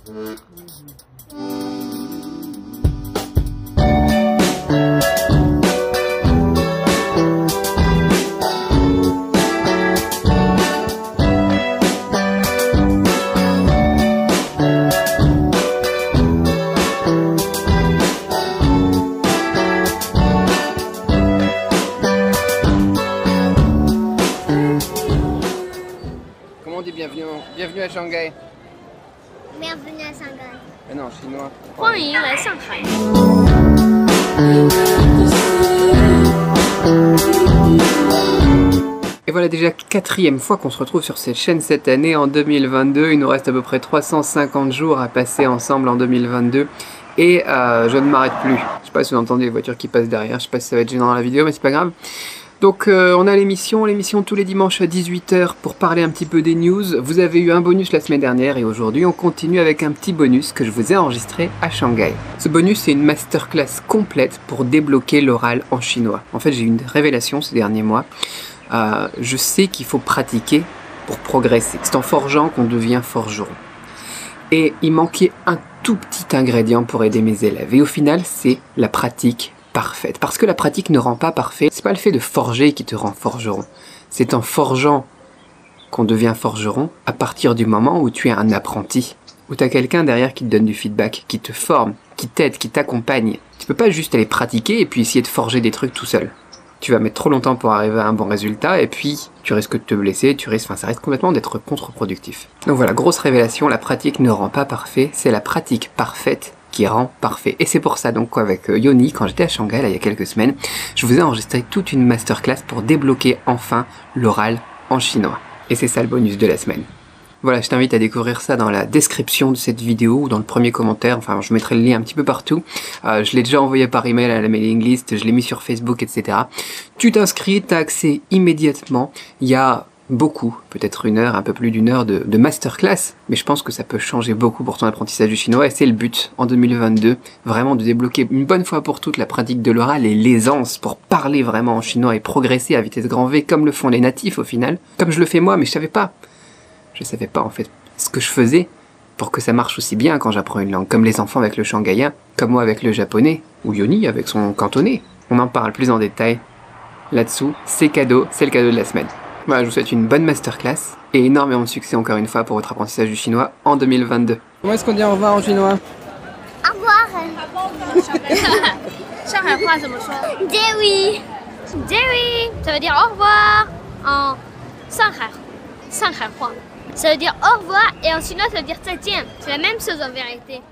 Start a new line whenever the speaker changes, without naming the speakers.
Comment on dit bienvenue à Shanghai?
Bienvenue à Shanghai.
Ah non, chinois.
欢迎来上海。
Et voilà déjà 4e fois qu'on se retrouve sur cette chaîne cette année en 2022. Il nous reste à peu près 350 jours à passer ensemble en 2022. Et je ne m'arrête plus. Je sais pas si vous entendez les voitures qui passent derrière. Je sais pas si ça va être gênant dans la vidéo, mais c'est pas grave. Donc on a l'émission tous les dimanches à 18 h pour parler un petit peu des news. Vous avez eu un bonus la semaine dernière et aujourd'hui on continue avec un petit bonus que je vous ai enregistré à Shanghai. Ce bonus c'est une masterclass complète pour débloquer l'oral en chinois. En fait j'ai eu une révélation ces derniers mois. Je sais qu'il faut pratiquer pour progresser. C'est en forgeant qu'on devient forgeron. Et il manquait un tout petit ingrédient pour aider mes élèves. Et au final c'est la pratique parfaite. Parce que la pratique ne rend pas parfait. C'est pas le fait de forger qui te rend forgeron. C'est en forgeant qu'on devient forgeron à partir du moment où tu es un apprenti. Où tu as quelqu'un derrière qui te donne du feedback, qui te forme, qui t'aide, qui t'accompagne. Tu peux pas juste aller pratiquer et puis essayer de forger des trucs tout seul. Tu vas mettre trop longtemps pour arriver à un bon résultat et puis tu risques de te blesser, ça risque complètement d'être contre-productif. Donc voilà, grosse révélation, la pratique ne rend pas parfait, c'est la pratique parfaite qui rend parfait. Et c'est pour ça donc qu'avec Yoni, quand j'étais à Shanghai là, il y a quelques semaines, je vous ai enregistré toute une masterclass pour débloquer enfin l'oral en chinois. Et c'est ça le bonus de la semaine. Voilà, je t'invite à découvrir ça dans la description de cette vidéo ou dans le premier commentaire, enfin je mettrai le lien un petit peu partout. Je l'ai déjà envoyé par email à la mailing list, je l'ai mis sur Facebook, etc. Tu t'inscris, tu as accès immédiatement. Il y a beaucoup, peut-être une heure, un peu plus d'une heure de masterclass, mais je pense que ça peut changer beaucoup pour ton apprentissage du chinois et c'est le but en 2022, vraiment de débloquer une bonne fois pour toutes la pratique de l'oral et l'aisance pour parler vraiment en chinois et progresser à vitesse grand V comme le font les natifs au final, comme je le fais moi, mais je savais pas en fait ce que je faisais pour que ça marche aussi bien quand j'apprends une langue, comme les enfants avec le shanghaïen, comme moi avec le japonais, ou Yoni avec son cantonais. On en parle plus en détail là-dessous, c'est cadeau, c'est le cadeau de la semaine. Voilà, je vous souhaite une bonne masterclass et énormément de succès encore une fois pour votre apprentissage du chinois en 2022. Comment est-ce qu'on dit au revoir en chinois?
Au revoir.
Shanghai comment ça?
Dewi.
Dewi, ça veut dire au revoir en Shanghai. Shanghai. Ça veut dire au revoir et en chinois ça veut dire 再见. C'est la même chose en vérité.